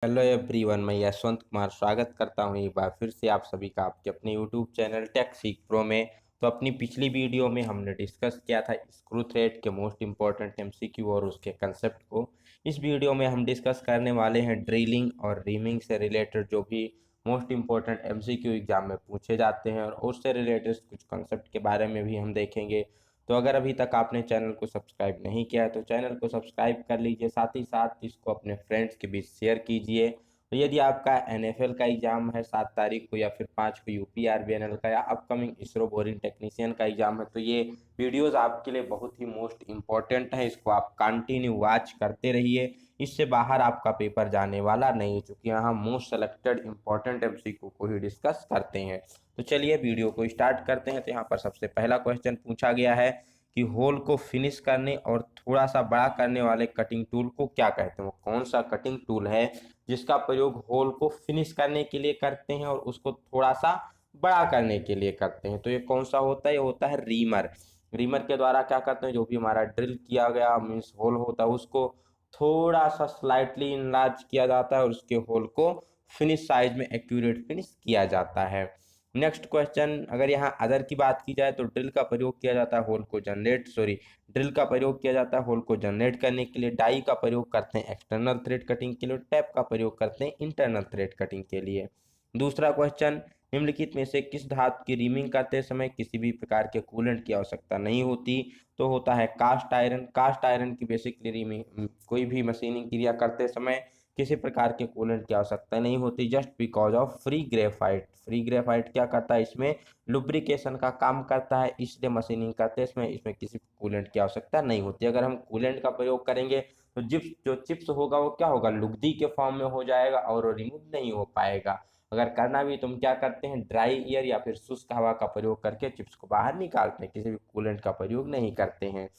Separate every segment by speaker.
Speaker 1: Hello everyone, मैं यशवंत कुमार स्वागत करता हूं एक बार फिर से आप सभी का आपके अपने यूट्यूब चैनल टेक सीख प्रो में। तो अपनी पिछली वीडियो में हमने डिस्कस किया था स्क्रू थ्रेड के मोस्ट इंपॉर्टेंट एमसीक्यू और उसके कंसेप्ट को। इस वीडियो में हम डिस्कस करने वाले हैं ड्रिलिंग और रीमिंग से रिलेटेड जो भी मोस्ट इंपॉर्टेंट एमसीक्यू एग्जाम में पूछे जाते हैं, और उससे रिलेटेड कुछ कंसेप्ट के बारे में भी हम देखेंगे। तो अगर अभी तक आपने चैनल को सब्सक्राइब नहीं किया है तो चैनल को सब्सक्राइब कर लीजिए, साथ ही साथ इसको अपने फ्रेंड्स के बीच शेयर कीजिए। तो यदि आपका एनएफएल का एग्जाम है 7 तारीख को, या फिर 5 को यूपीआरबीएनएल का, या अपकमिंग इसरो बोरिंग टेक्नीशियन का एग्जाम है, तो ये वीडियोस आपके लिए बहुत ही मोस्ट इंपॉर्टेंट है। इसको आप कंटिन्यू वॉच करते रहिए, इससे बाहर आपका पेपर जाने वाला नहीं है, क्योंकि यहाँ मोस्ट सेलेक्टेड इंपॉर्टेंट एमसीक्यू को ही डिस्कस करते हैं। तो चलिए वीडियो को स्टार्ट करते हैं। तो यहाँ पर सबसे पहला क्वेश्चन पूछा गया है कि होल को फिनिश करने और थोड़ा सा बड़ा करने वाले कटिंग टूल को क्या कहते हैं। वो कौन सा कटिंग टूल है जिसका प्रयोग होल को फिनिश करने के लिए करते हैं और उसको थोड़ा सा बड़ा करने के लिए करते हैं। तो ये कौन सा होता है? ये होता है रीमर। रीमर के द्वारा क्या करते हैं, जो भी हमारा ड्रिल किया गया मीन्स होल होता है, उसको थोड़ा सा स्लाइटली इनलार्ज किया जाता है और उसके होल को फिनिश साइज में एक्यूरेट फिनिश किया जाता है। नेक्स्ट क्वेश्चन, अगर यहाँ अदर की बात की जाए तो ड्रिल का प्रयोग किया जाता है होल को ड्रिल का प्रयोग किया जाता है होल को जनरेट करने के लिए। डाई का प्रयोग करते हैं एक्सटर्नल थ्रेड कटिंग के लिए। टैप का प्रयोग करते हैं इंटरनल थ्रेड कटिंग के लिए। दूसरा क्वेश्चन, निम्नलिखित में से किस धातु की रीमिंग करते समय किसी भी प्रकार के कूलेंट की आवश्यकता नहीं होती? तो होता है कास्ट आयरन। कास्ट आयरन की बेसिकली रीमिंग कोई भी मशीनिंग क्रिया करते समय किसी प्रकार के कूलेंट की आवश्यकता नहीं होती, just because of free graphite. Free graphite क्या करता है, इसमें लुब्रिकेशन का काम करता है, इसलिए मशीनिंग करते हैं इसमें किसी कूलेंट की आवश्यकता नहीं होती। अगर हम कूलेंट का प्रयोग करेंगे तो चिप्स होगा वो क्या होगा, लुगदी के फॉर्म में हो जाएगा और रिमूव नहीं हो पाएगा। अगर करना भी तुम क्या करते हैं, ड्राई एयर या फिर शुष्क हवा का प्रयोग करके चिप्स को बाहर निकालते हैं, किसी भी कूलेंट का प्रयोग नहीं करते हैं।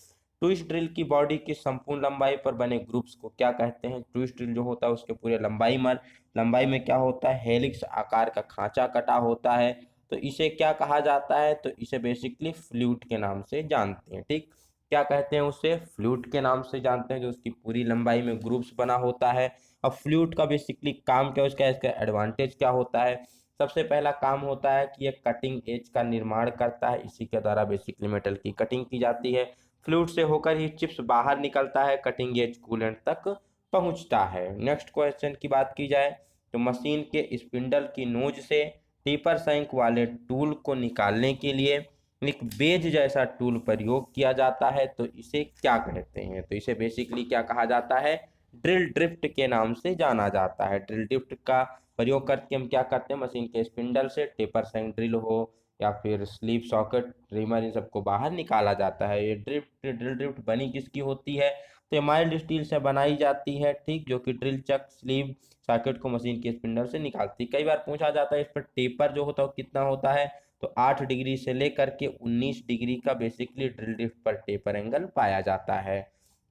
Speaker 1: ट्विस्ट ड्रिल की बॉडी की संपूर्ण लंबाई पर बने ग्रुप्स को क्या कहते हैं? ट्विस्ट ड्रिल जो होता है उसके पूरे लंबाई में क्या होता है, हेलिक्स आकार का खांचा कटा होता है। तो इसे क्या कहा जाता है? तो इसे बेसिकली फ्लूट के नाम से जानते हैं। ठीक, क्या कहते हैं उसे? फ्लूट के नाम से जानते हैं, जो उसकी पूरी लंबाई में ग्रुप्स बना होता है। अब फ्लूट का बेसिकली काम क्या है, उसका इसका एडवांटेज क्या होता है? सबसे पहला काम होता है कि ये कटिंग एज का निर्माण करता है, इसी के द्वारा बेसिकली मेटल की कटिंग की जाती है। फ्लूइड से होकर ही चिप्स बाहर निकलता है, कटिंग एज कूलेंट तक पहुंचता है। नेक्स्ट क्वेश्चन की बात की जाए तो मशीन के स्पिंडल की नोज से टीपर सैंक वाले टूल को निकालने के लिए एक बेज जैसा टूल प्रयोग किया जाता है, तो इसे क्या कहते हैं? तो इसे बेसिकली क्या कहा जाता है? ड्रिल ड्रिफ्ट के नाम से जाना जाता है। ड्रिल ड्रिफ्ट का प्रयोग करके हम क्या करते हैं, मशीन के स्पिंडल से टेपर सैंक ड्रिल हो या फिर स्लीव सॉकेट रीमर, इन सबको बाहर निकाला जाता है। ये ड्रिल ड्रिफ्ट बनी किसकी होती है? तो ये माइल्ड स्टील से बनाई जाती है, ठीक, जो कि ड्रिल चक स्लीव सॉकेट को मशीन के स्पिंडल से निकालती है। कई बार पूछा जाता है इस पर टेपर जो होता है वो कितना होता है, तो 8 डिग्री से लेकर के 19 डिग्री का बेसिकली ड्रिल ड्रिफ्ट पर टेपर एंगल पाया जाता है।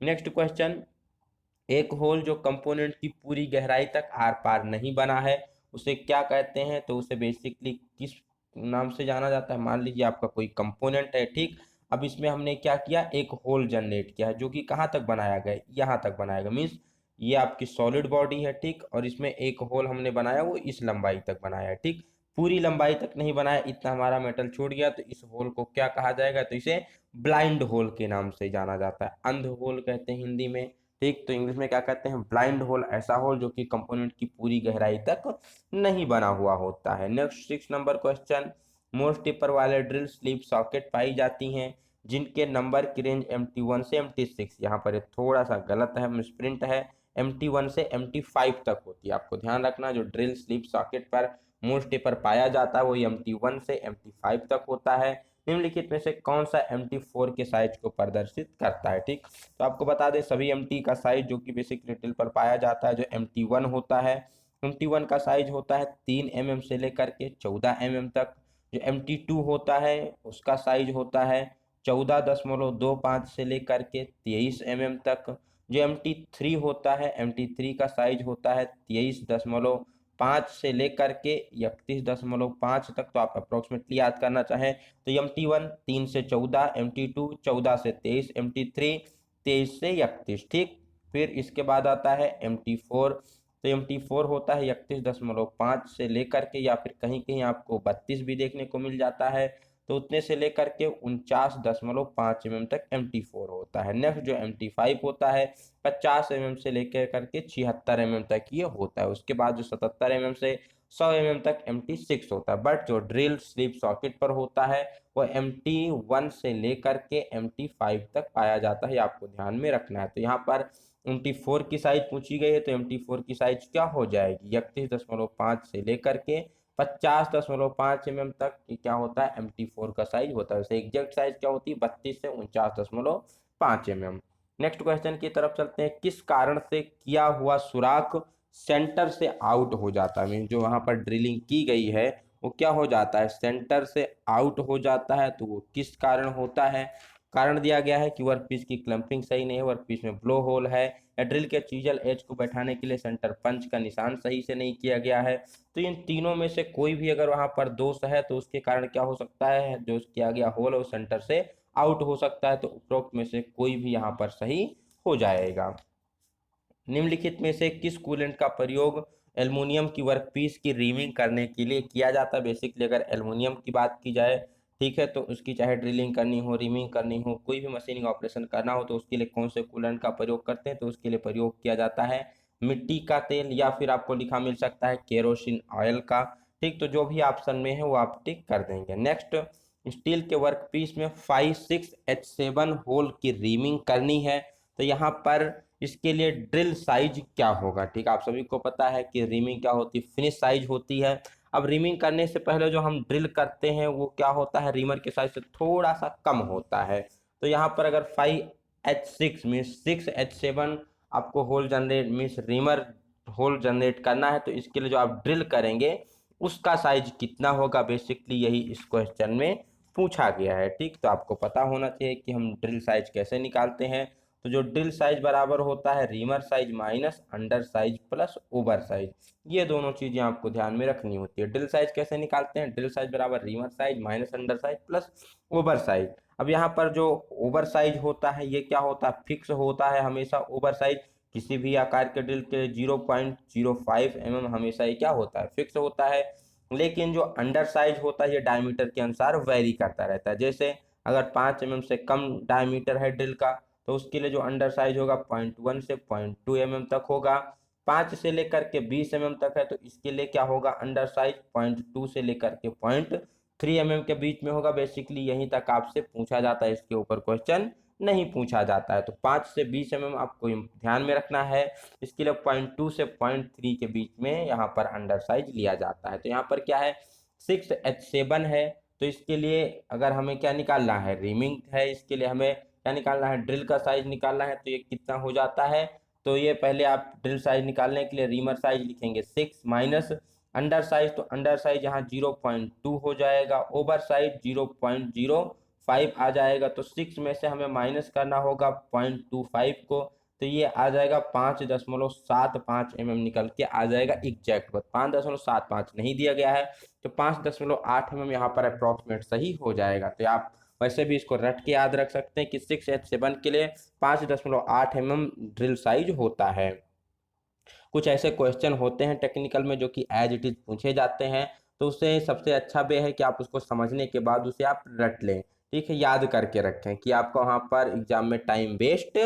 Speaker 1: नेक्स्ट क्वेश्चन, एक होल जो कंपोनेंट की पूरी गहराई तक आर पार नहीं बना है उसे क्या कहते हैं? तो उसे बेसिकली किस नाम से जाना जाता है? मान लीजिए आपका कोई कंपोनेंट है, ठीक, अब इसमें हमने क्या किया, एक होल जनरेट किया है जो कि कहाँ तक बनाया गया, यहाँ तक बनाया गया, मीन्स ये आपकी सॉलिड बॉडी है, ठीक, और इसमें एक होल हमने बनाया वो इस लंबाई तक बनाया है, ठीक, पूरी लंबाई तक नहीं बनाया, इतना हमारा मेटल छूट गया, तो इस होल को क्या कहा जाएगा? तो इसे ब्लाइंड होल के नाम से जाना जाता है, अंध होल कहते हैं हिंदी में, ठीक। तो इंग्लिश में क्या कहते हैं? ब्लाइंड होल ऐसा होल जो कि कंपोनेंट की पूरी गहराई तक नहीं बना हुआ होता है। Next 6 number question, most tipper वाले ड्रिल स्लीव सॉकेट पाई जाती हैं जिनके नंबर की रेंज MT1 से MT6, यहाँ पर ये थोड़ा सा गलत है, मिसप्रिंट है, MT1 से MT5 तक होती है। आपको ध्यान रखना, जो ड्रिल स्लीव सॉकेट पर मोस्ट टिपर पाया जाता है वो MT1 से MT5 तक होता है। निम्नलिखित में से कौन सा MT4 के साइज को प्रदर्शित करता है? ठीक, तो आपको बता दें सभी MT का साइज जो कि बेसिकली ड्रिल पर पाया जाता है, जो MT1 होता है, MT1 का साइज होता है 3 mm से लेकर के 14 mm तक। जो MT2 होता है उसका साइज होता है 14.25 से लेकर के 23 mm तक। जो MT3 होता है, MT3 का साइज होता है 23.5 से लेकर के 31.5 तक। तो आप अप्रोक्सीमेटली याद करना चाहें तो MT1 3 से 14, MT2 14 से 23, MT3 23 से 31, ठीक। फिर इसके बाद आता है MT4, तो MT4 होता है 31.5 से लेकर के, या फिर कहीं कहीं आपको 32 भी देखने को मिल जाता है, तो उतने से लेकर के 49.5 mm तक MT4 होता है। नेक्स्ट जो MT5 होता है 50 mm से लेकर करके 76 mm तक ये होता है। उसके बाद जो 77 mm से 100 mm तक MT6 होता है। बट जो ड्रिल स्लीप सॉकेट पर होता है वो MT1 से लेकर के MT5 तक पाया जाता है, आपको ध्यान में रखना है। तो यहाँ पर MT4 की साइज पूछी गई है, तो MT4 की साइज क्या हो जाएगी, 31.5 से लेकर के 50.5 mm तक क्या होता है MT4 का साइज होता है। वैसे एग्जैक्ट साइज क्या होती है 32 से 49.5 mm। नेक्स्ट क्वेश्चन की तरफ चलते हैं। किस कारण से किया हुआ सुराख सेंटर से आउट हो जाता है, मीन जो वहां पर ड्रिलिंग की गई है वो क्या हो जाता है, सेंटर से आउट हो जाता है। तो वो किस कारण होता है, कारण दिया गया है कि वर्कपीस की क्लंपिंग सही नहीं है, वर्कपीस में ब्लो होल है, या ड्रिल के चीजल एज को बैठाने के लिए सेंटर पंच का निशान सही से नहीं किया गया है। तो इन तीनों में से कोई भी अगर वहां पर दोष है तो उसके कारण क्या हो सकता है, जो किया गया होल है वो सेंटर से आउट हो सकता है। तो उपरोक्त में से कोई भी यहाँ पर सही हो जाएगा। निम्नलिखित में से किस कूलेंट का प्रयोग एल्युमिनियम की वर्कपीस की रीमिंग करने के लिए किया जाता है। बेसिकली अगर एल्युमिनियम की बात की जाए, ठीक है, तो उसकी चाहे ड्रिलिंग करनी हो, रीमिंग करनी हो, कोई भी मशीनिंग ऑपरेशन करना हो, तो उसके लिए कौन से कूलेंट का प्रयोग करते हैं, तो उसके लिए प्रयोग किया जाता है मिट्टी का तेल, या फिर आपको लिखा मिल सकता है केरोसिन ऑयल का। ठीक, तो जो भी ऑप्शन में है वो आप टिक कर देंगे। नेक्स्ट, स्टील के वर्कपीस में 56H7 होल की रीमिंग करनी है, तो यहाँ पर इसके लिए ड्रिल साइज क्या होगा। ठीक, आप सभी को पता है कि रीमिंग क्या होती है, फिनिश साइज होती है। अब रीमिंग करने से पहले जो हम ड्रिल करते हैं वो क्या होता है, रीमर के साइज से थोड़ा सा कम होता है। तो यहाँ पर अगर 5H6 मीन्स 6H7 आपको hole generate means reamer hole generate करना है, तो इसके लिए जो आप ड्रिल करेंगे उसका साइज कितना होगा, बेसिकली यही इस क्वेश्चन में पूछा गया है। ठीक, तो आपको पता होना चाहिए कि हम ड्रिल साइज कैसे निकालते हैं। तो जो ड्रिल साइज बराबर होता है reamer size minus under size plus over size, ये दोनों चीजें आपको ध्यान में रखनी होती है। ड्रिल साइज कैसे निकालते हैं, ड्रिल साइज बराबर reamer size minus under size plus over size. अब यहाँ पर जो ओवर साइज होता है ये क्या होता है, फिक्स होता है हमेशा। ओवर साइज किसी भी आकार के ड्रिल के 0.05 mm हमेशा ये क्या होता है, फिक्स होता है। लेकिन जो अंडर साइज होता है ये डायमीटर के अनुसार वेरी करता रहता है। जैसे अगर 5 mm से कम डायमीटर है ड्रिल का, तो उसके लिए जो अंडर साइज होगा 0.1 से 0.2 mm तक होगा। 5 से लेकर के 20 mm तक है, तो इसके लिए क्या होगा, अंडर साइज 0.2 से लेकर के 0.3 mm के बीच में होगा। बेसिकली यहीं तक आपसे पूछा जाता है, इसके ऊपर क्वेश्चन नहीं पूछा जाता है। तो 5 से 20 mm आपको ध्यान में रखना है। इसके लिए 0.2 से 0.3 के बीच में यहाँ पर अंडर साइज लिया जाता है। तो यहाँ पर क्या है, 6H7 है, तो इसके लिए अगर हमें क्या निकालना है, रीमिंग है, इसके लिए हमें क्या निकालना है, ड्रिल का साइज निकालना है। तो ये कितना हो जाता है, तो ये पहले आप ड्रिल साइज निकालने के लिए रीमर साइज लिखेंगे 6 माइनस अंडर साइज, तो अंडर साइज यहाँ 0.2 हो जाएगा, ओवर साइज 0.05 आ जाएगा। तो 6 में से हमें माइनस करना होगा 0.25 को, तो ये आ जाएगा 5.75 mm निकल के आ जाएगा एग्जैक्ट। 5.75 नहीं दिया गया है, तो 5.8 mm यहाँ पर अप्रॉक्सीमेट सही हो जाएगा। तो आप वैसे भी इसको रट के याद रख सकते हैं कि 6H7 के लिए 5.8 mm ड्रिल साइज होता है। कुछ ऐसे क्वेश्चन होते हैं टेक्निकल में जो कि एज इट इज पूछे जाते हैं, तो उससे सबसे अच्छा वे है कि आप उसको समझने के बाद उसे आप रट लें। ठीक है, याद करके रखें कि आपका वहाँ पर एग्जाम में टाइम वेस्ट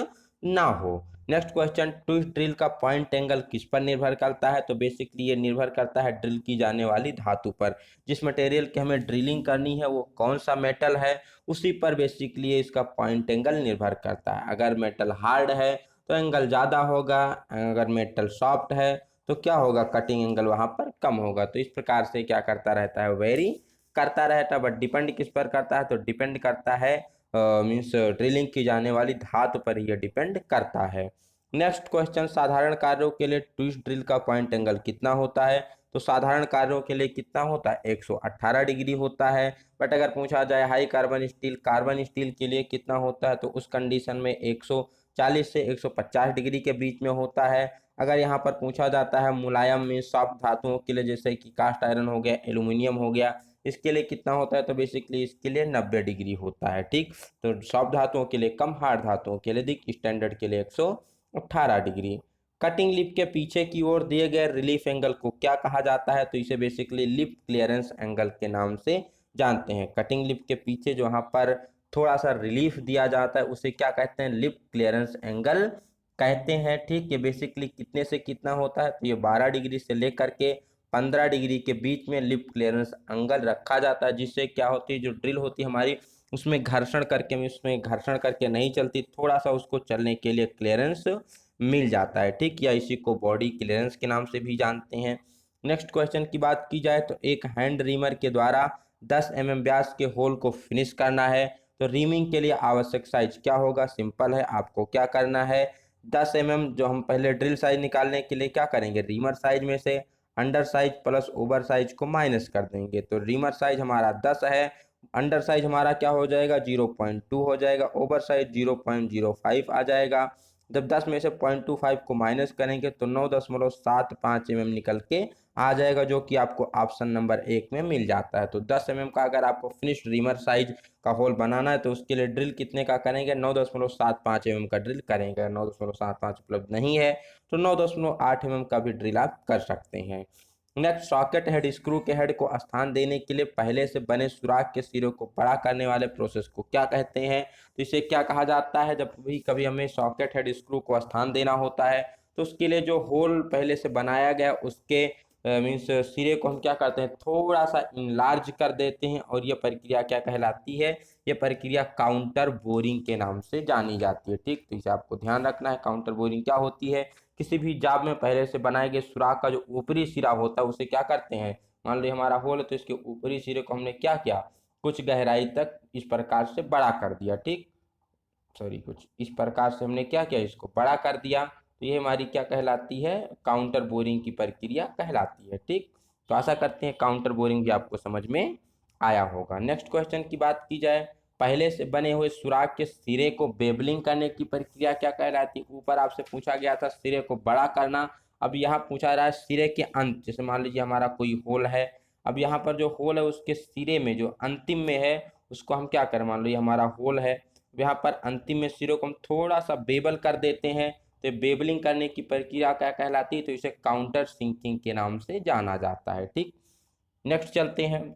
Speaker 1: ना हो। नेक्स्ट क्वेश्चन, ट्विस्ट ड्रिल का पॉइंट एंगल किस पर निर्भर करता है। तो बेसिकली ये निर्भर करता है ड्रिल की जाने वाली धातु पर। जिस मटेरियल की हमें ड्रिलिंग करनी है वो कौन सा मेटल है, उसी पर बेसिकली इसका पॉइंट एंगल निर्भर करता है। अगर मेटल हार्ड है तो एंगल ज़्यादा होगा, अगर मेटल सॉफ्ट है तो क्या होगा, कटिंग एंगल वहाँ पर कम होगा। तो इस प्रकार से क्या करता रहता है, वेरी करता रहता है। बट डिपेंड किस पर करता है, तो डिपेंड करता है मीन्स ड्रिलिंग की जाने वाली धातु पर ही डिपेंड करता है। नेक्स्ट क्वेश्चन, साधारण कार्यों के लिए ट्विस्ट ड्रिल का पॉइंट एंगल कितना होता है। तो साधारण कार्यों के लिए कितना होता है, 118 डिग्री होता है। बट अगर पूछा जाए हाई कार्बन स्टील के लिए कितना होता है, तो उस कंडीशन में 140 से 150 डिग्री के बीच में होता है। अगर यहाँ पर पूछा जाता है मुलायम में सॉफ्ट धातुओं के लिए, जैसे कि कास्ट आयरन हो गया, एल्यूमिनियम हो गया, इसके लिए कितना होता है, तो बेसिकली इसके लिए 90 डिग्री होता है। ठीक, तो सॉफ्ट धातुओं के लिए कम, हार्ड धातुओं के लिए अधिक, स्टैंडर्ड के लिए 118 डिग्री। कटिंग लिप के पीछे की ओर दिए गए रिलीफ एंगल को क्या कहा जाता है? तो इसे बेसिकली लिप क्लियरेंस एंगल के नाम से जानते हैं। कटिंग लिप के पीछे जो यहाँ पर थोड़ा सा रिलीफ दिया जाता है उसे क्या कहते हैं? लिप क्लियरेंस एंगल कहते हैं। ठीक, ये बेसिकली कितने से कितना होता है? तो ये 12 डिग्री से लेकर के 15 डिग्री के बीच में लिप क्लियरेंस एंगल रखा जाता है, जिससे क्या होती है, जो ड्रिल होती है हमारी उसमें घर्षण करके नहीं चलती, थोड़ा सा उसको चलने के लिए क्लियरेंस मिल जाता है। ठीक, या इसी को बॉडी क्लियरेंस के नाम से भी जानते हैं। नेक्स्ट क्वेश्चन की बात की जाए तो एक हैंड रीमर के द्वारा 10 व्यास के होल को फिनिश करना है, तो रीमिंग के लिए आवश्यक साइज क्या होगा? सिंपल है, आपको क्या करना है, 10 जो हम पहले ड्रिल साइज निकालने के लिए क्या करेंगे, रीमर साइज में से under size plus over size को माइनस कर देंगे। तो रीमर साइज हमारा 10 है, अंडर साइज हमारा क्या हो जाएगा, 0.2 हो जाएगा, ओवर साइज 0.05 आ जाएगा। जब 10 में से 0.25 को माइनस करेंगे तो 9.75 निकल के आ जाएगा, जो कि आपको ऑप्शन नंबर 1 में मिल जाता है। तो 10 का अगर आपको फिनिश्ड रीमर साइज का होल बनाना है तो उसके लिए ड्रिल कितने का करेंगे, 9.75 का ड्रिल करेंगे। 9.75 उपलब्ध नहीं है तो 9.8 का भी ड्रिल आप कर सकते हैं। नेक्स्ट, सॉकेट हेड स्क्रू के हेड को स्थान देने के लिए पहले से बने सुराख के सिरे को बड़ा करने वाले प्रोसेस को क्या कहते हैं? तो इसे क्या कहा जाता है? जब भी कभी हमें सॉकेट हेड स्क्रू को स्थान देना होता है तो उसके लिए जो होल पहले से बनाया गया उसके मीन्स सिरे को हम क्या करते हैं, थोड़ा सा इनलार्ज कर देते हैं, और यह प्रक्रिया क्या कहलाती है? यह प्रक्रिया काउंटर बोरिंग के नाम से जानी जाती है। ठीक, तो इसे आपको ध्यान रखना है। काउंटर बोरिंग क्या होती है? किसी भी जाब में पहले से बनाए गए सुराख का जो ऊपरी सिरा होता है उसे क्या करते हैं, मान लो हमारा होल है तो इसके ऊपरी सिरे को हमने क्या किया, कुछ गहराई तक इस प्रकार से बड़ा कर दिया। ठीक, कुछ इस प्रकार से हमने क्या किया, इसको बड़ा कर दिया। तो ये हमारी क्या कहलाती है, काउंटर बोरिंग की प्रक्रिया कहलाती है। ठीक, तो आशा करते हैं काउंटर बोरिंग भी आपको समझ में आया होगा। नेक्स्ट क्वेश्चन की बात की जाए, पहले से बने हुए सुराख के सिरे को बेबलिंग करने की प्रक्रिया क्या कहलाती है? ऊपर आपसे पूछा गया था सिरे को बड़ा करना, अब यहाँ पूछा रहा है सिरे के अंत, जैसे मान लीजिए हमारा कोई होल है, अब यहाँ पर जो होल है उसके सिरे में जो अंतिम में है उसको हम क्या करें, मान लो ये हमारा होल है, यहाँ पर अंतिम में सिरों को हम थोड़ा सा बेबल कर देते हैं, तो बेबलिंग करने की प्रक्रिया क्या कहलाती है? तो इसे काउंटर सिंकिंग के नाम से जाना जाता है। ठीक, नेक्स्ट चलते हैं,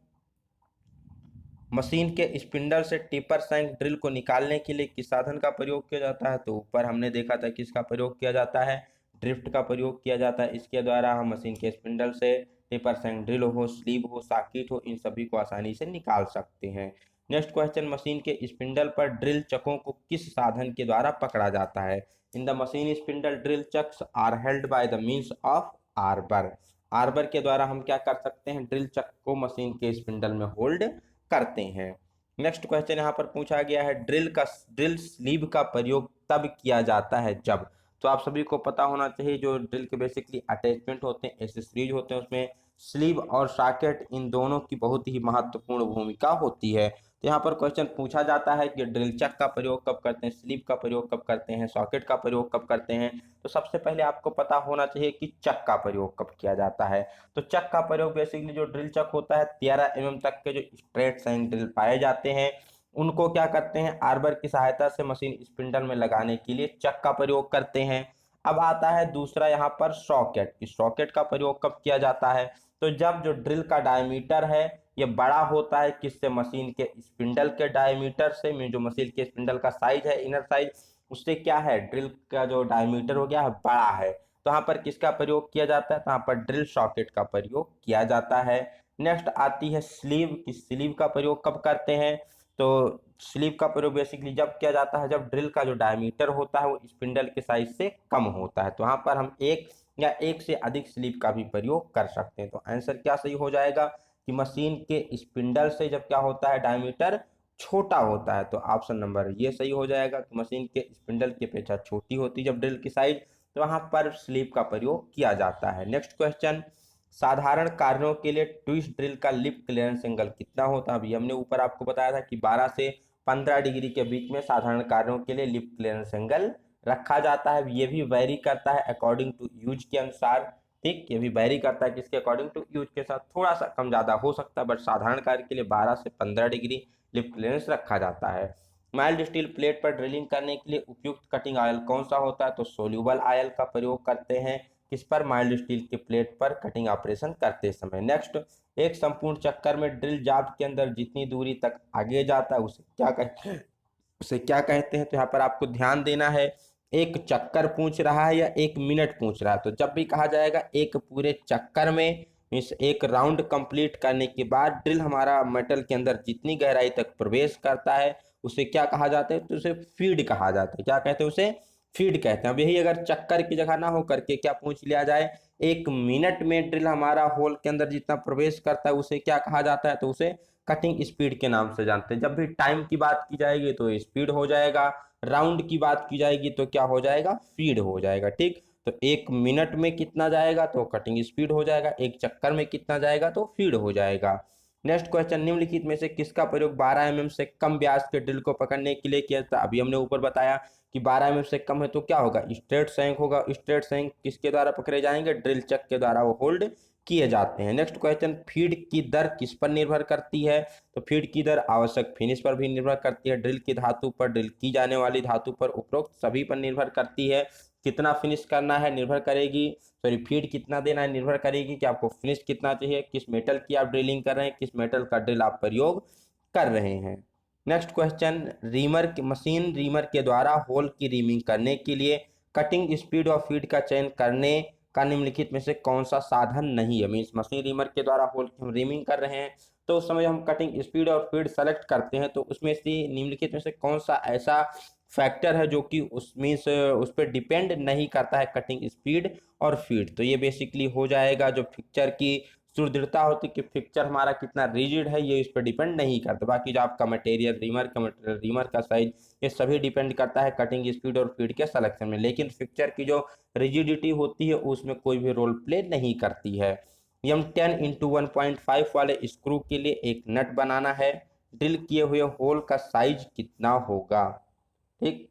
Speaker 1: मशीन के स्पिंडल से टिपर सैंक ड्रिल को निकालने के लिए किस साधन का प्रयोग किया जाता है? तो ऊपर हमने देखा था किसका प्रयोग किया जाता है, ड्रिफ्ट का प्रयोग किया जाता है। इसके द्वारा हम मशीन के स्पिंडल से टिपर सैंक ड्रिल हो, स्लीव हो, साकिट हो, इन सभी को आसानी से निकाल सकते हैं। नेक्स्ट क्वेश्चन, मशीन के स्पिंडल पर ड्रिल चकों को किस साधन के द्वारा पकड़ा जाता है? In the machine spindle drill chucks are held by the means of arbor. Arbor के द्वारा हम क्या कर सकते हैं, ड्रिल चक को मशीन के स्पिंडल में होल्ड करते हैं। नेक्स्ट क्वेश्चन यहाँ पर पूछा गया है, ड्रिल स्लीव का प्रयोग तब किया जाता है जब, तो आप सभी को पता होना चाहिए जो ड्रिल के बेसिकली अटैचमेंट होते हैं, एसेसरीज होते हैं, उसमें स्लीव और सॉकेट इन दोनों की बहुत ही महत्वपूर्ण भूमिका होती है। तो यहाँ पर क्वेश्चन पूछा जाता है कि ड्रिल चक का प्रयोग कब करते हैं, स्लीव का प्रयोग कब करते हैं, सॉकेट का प्रयोग कब करते हैं? तो सबसे पहले आपको पता होना चाहिए कि चक का प्रयोग कब किया जाता है। तो चक का प्रयोग बेसिकली जो ड्रिल चक होता है 13 तक के जो स्ट्रेट सैंक ड्रिल पाए जाते हैं उनको क्या करते हैं, आर्बर की सहायता से मशीन स्पिंडल में लगाने के लिए चक का प्रयोग करते हैं। अब आता है दूसरा यहाँ पर सॉकेट, सॉकेट का प्रयोग कब किया जाता है? तो जब जो ड्रिल का डायमीटर है ये बड़ा होता है, किससे, मशीन के स्पिंडल के डायमीटर से, जो मशीन के स्पिंडल का साइज है, इनर साइज, उससे क्या है, ड्रिल का जो डायमीटर हो गया है बड़ा है, तो यहाँ पर किसका प्रयोग किया जाता है? तो यहाँ पर ड्रिल सॉकेट का प्रयोग किया जाता है। नेक्स्ट आती है स्लीव, की स्लीव का प्रयोग कब करते हैं? तो स्लीव का प्रयोग बेसिकली जब किया जाता है जब ड्रिल का जो डायमीटर होता है वो स्पिंडल के साइज से कम होता है, तो यहाँ पर हम एक या एक से अधिक स्लीव का भी प्रयोग कर सकते हैं। तो आंसर क्या सही हो जाएगा कि मशीन के स्पिंडल से जब क्या होता है, डायमीटर छोटा होता है, तो ऑप्शन नंबर ये सही हो जाएगा कि मशीन के स्पिंडल की अपेक्षा छोटी होती है जब ड्रिल की साइज, तो वहां पर स्लीव का प्रयोग किया जाता है। नेक्स्ट क्वेश्चन, साधारण कार्यों के लिए ट्विस्ट ड्रिल का लिप क्लियरेंस एंगल कितना होता है? अभी हमने ऊपर आपको बताया था कि 12 से 15 डिग्री के बीच में साधारण कार्यों के लिए लिप क्लियरेंस एंगल रखा जाता है। ये भी वेरी करता है अकॉर्डिंग टू यूज के अनुसार। ठीक, ये भी वेरी करता है किसके अकॉर्डिंग टू यूज के साथ, थोड़ा सा कम ज़्यादा हो सकता है, बट साधारण कार्य के लिए 12 से 15 डिग्री लिप क्लियरेंस रखा जाता है। माइल्ड स्टील प्लेट पर ड्रिलिंग करने के लिए उपयुक्त कटिंग ऑयल कौन सा होता है? तो सोल्यूबल ऑयल का प्रयोग करते हैं किस पर? माइल्ड स्टील के प्लेट पर कटिंग ऑपरेशन करते समय। नेक्स्ट, एक संपूर्ण चक्कर में ड्रिल जाब के अंदर जितनी दूरी तक आगे जाता है उसे क्या कहते हैं? तो यहाँ पर आपको ध्यान देना है, एक चक्कर पूछ रहा है या एक मिनट पूछ रहा है? तो जब भी कहा जाएगा एक पूरे चक्कर में, मीन्स एक राउंड कंप्लीट करने के बाद ड्रिल हमारा मेटल के अंदर जितनी गहराई तक प्रवेश करता है उसे क्या कहा जाता है? तो उसे फीड कहा जाता है। क्या कहते हैं? उसे फीड कहते हैं। अब यही अगर चक्कर की जगह ना हो करके क्या पूछ लिया जाए, एक मिनट में ड्रिल हमारा होल के अंदर जितना प्रवेश करता है उसे क्या कहा जाता है? तो उसे कटिंग स्पीड के नाम से जानते हैं। जब भी टाइम की बात की जाएगी तो स्पीड हो जाएगा, राउंड की बात की जाएगी तो क्या हो जाएगा? फीड हो जाएगा। ठीक, तो एक मिनट में कितना जाएगा तो कटिंग स्पीड हो जाएगा, एक चक्कर में कितना जाएगा तो फीड हो जाएगा। नेक्स्ट क्वेश्चन, निम्नलिखित में से किसका प्रयोग 12 mm से कम व्यास के ड्रिल को पकड़ने के लिए किया जाता है? अभी हमने ऊपर बताया कि 12 mm से कम है तो क्या होगा? स्ट्रेट सैंक होगा। स्ट्रेट सैंक किसके द्वारा पकड़े जाएंगे? ड्रिल चक के द्वारा वो होल्ड किए जाते हैं। नेक्स्ट क्वेश्चन, फीड की दर किस पर निर्भर करती है? तो फीड की दर आवश्यक फिनिश पर भी निर्भर करती है, ड्रिल की धातु पर, ड्रिल की जाने वाली धातु पर, उपरोक्त सभी पर निर्भर करती है। कितना फिनिश करना है निर्भर करेगी, सॉरी फीड कितना देना है निर्भर करेगी कि आपको फिनिश कितना चाहिए, किस मेटल की आप ड्रिलिंग कर रहे हैं, किस मेटल का ड्रिल आप प्रयोग कर रहे हैं। नेक्स्ट क्वेश्चन, मशीन रीमर के द्वारा होल की रीमिंग करने के लिए कटिंग स्पीड और फीड का चयन करने का निम्नलिखित में से कौन सा साधन नहीं है? मीन्स मशीन रीमर के द्वारा होल की हम रीमिंग कर रहे हैं तो उस समय हम कटिंग स्पीड और फीड सेलेक्ट करते हैं, तो उसमें से निम्नलिखित में से कौन सा ऐसा फैक्टर है जो कि उस मीन्स उस पर डिपेंड नहीं करता है, कटिंग स्पीड और फीड? तो ये बेसिकली हो जाएगा जो फिक्चर की सुदृढ़ता होती है कि फिक्चर हमारा कितना रिजिड है, ये इस पर डिपेंड नहीं करता। बाकी जो आपका मटेरियल रीमर का साइज, ये सभी डिपेंड करता है कटिंग स्पीड और फीड के सिलेक्शन में, लेकिन फिक्चर की जो रिजिडिटी होती है उसमें कोई भी रोल प्ले नहीं करती है। हम 10x1.5 वाले स्क्रू के लिए एक नट बनाना है, ड्रिल किए हुए होल का साइज कितना होगा? ठीक,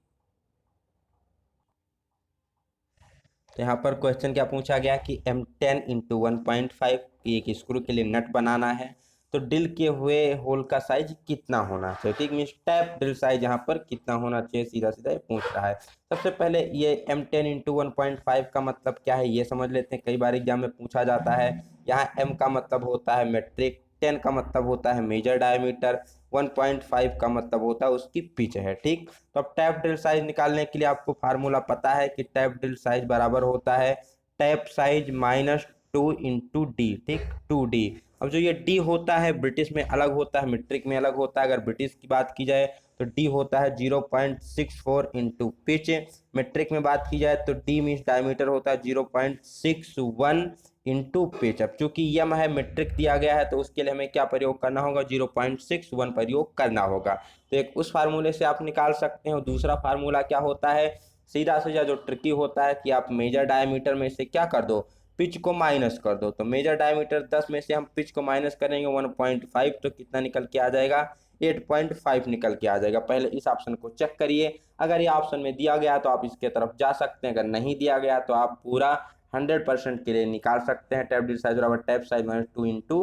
Speaker 1: तो यहाँ पर क्वेश्चन क्या पूछा गया कि M10x1.5 एक स्क्रू के लिए नट बनाना है तो ड्रिल किए हुए होल का साइज कितना होना चाहिए? ठीक, मीन्स टैप ड्रिल साइज यहाँ पर कितना होना चाहिए, सीधा सीधा ये पूछ रहा है। सबसे पहले ये M10x1.5 का मतलब क्या है ये समझ लेते हैं, कई बार एग्जाम में पूछा जाता है। यहाँ M का मतलब होता है मेट्रिक, 10 का मतलब होता है मेजर डायमीटर, 1.5 का मतलब होता है उसकी पिच है। ठीक, तो अब टैप ड्रिल साइज निकालने के लिए आपको फार्मूला पता है कि टैप ड्रिल साइज बराबर होता है टैप साइज माइनस 2 × D। ठीक, 2D। अब जो ये D होता है ब्रिटिश में अलग होता है, मीट्रिक में अलग होता है। अगर ब्रिटिश की बात की जाए तो D होता है 0.64 इंटू पिच, मीट्रिक में बात की जाए तो D मीन्स डायमीटर होता है 0.61 इंटू पिच। अब चूंकि यम है, मीट्रिक दिया गया है तो उसके लिए हमें क्या प्रयोग करना होगा? 0.61 प्रयोग करना होगा। तो एक उस फार्मूले से आप निकाल सकते हैं। और दूसरा फार्मूला क्या होता है? सीधा सीधा जो ट्रिकी होता है कि आप मेजर डायमीटर में से क्या कर दो? पिच को माइनस कर दो। तो मेजर डायमीटर 10 में से हम पिच को माइनस करेंगे 1.5 तो कितना निकल के आ जाएगा? 8.5 निकल के आ जाएगा। पहले इस ऑप्शन को चेक करिए, अगर ये ऑप्शन में दिया गया तो आप इसके तरफ जा सकते हैं, अगर नहीं दिया गया तो आप पूरा 100% के लिए निकाल सकते हैं। टैप डी साइज बराबर tap size minus 2 into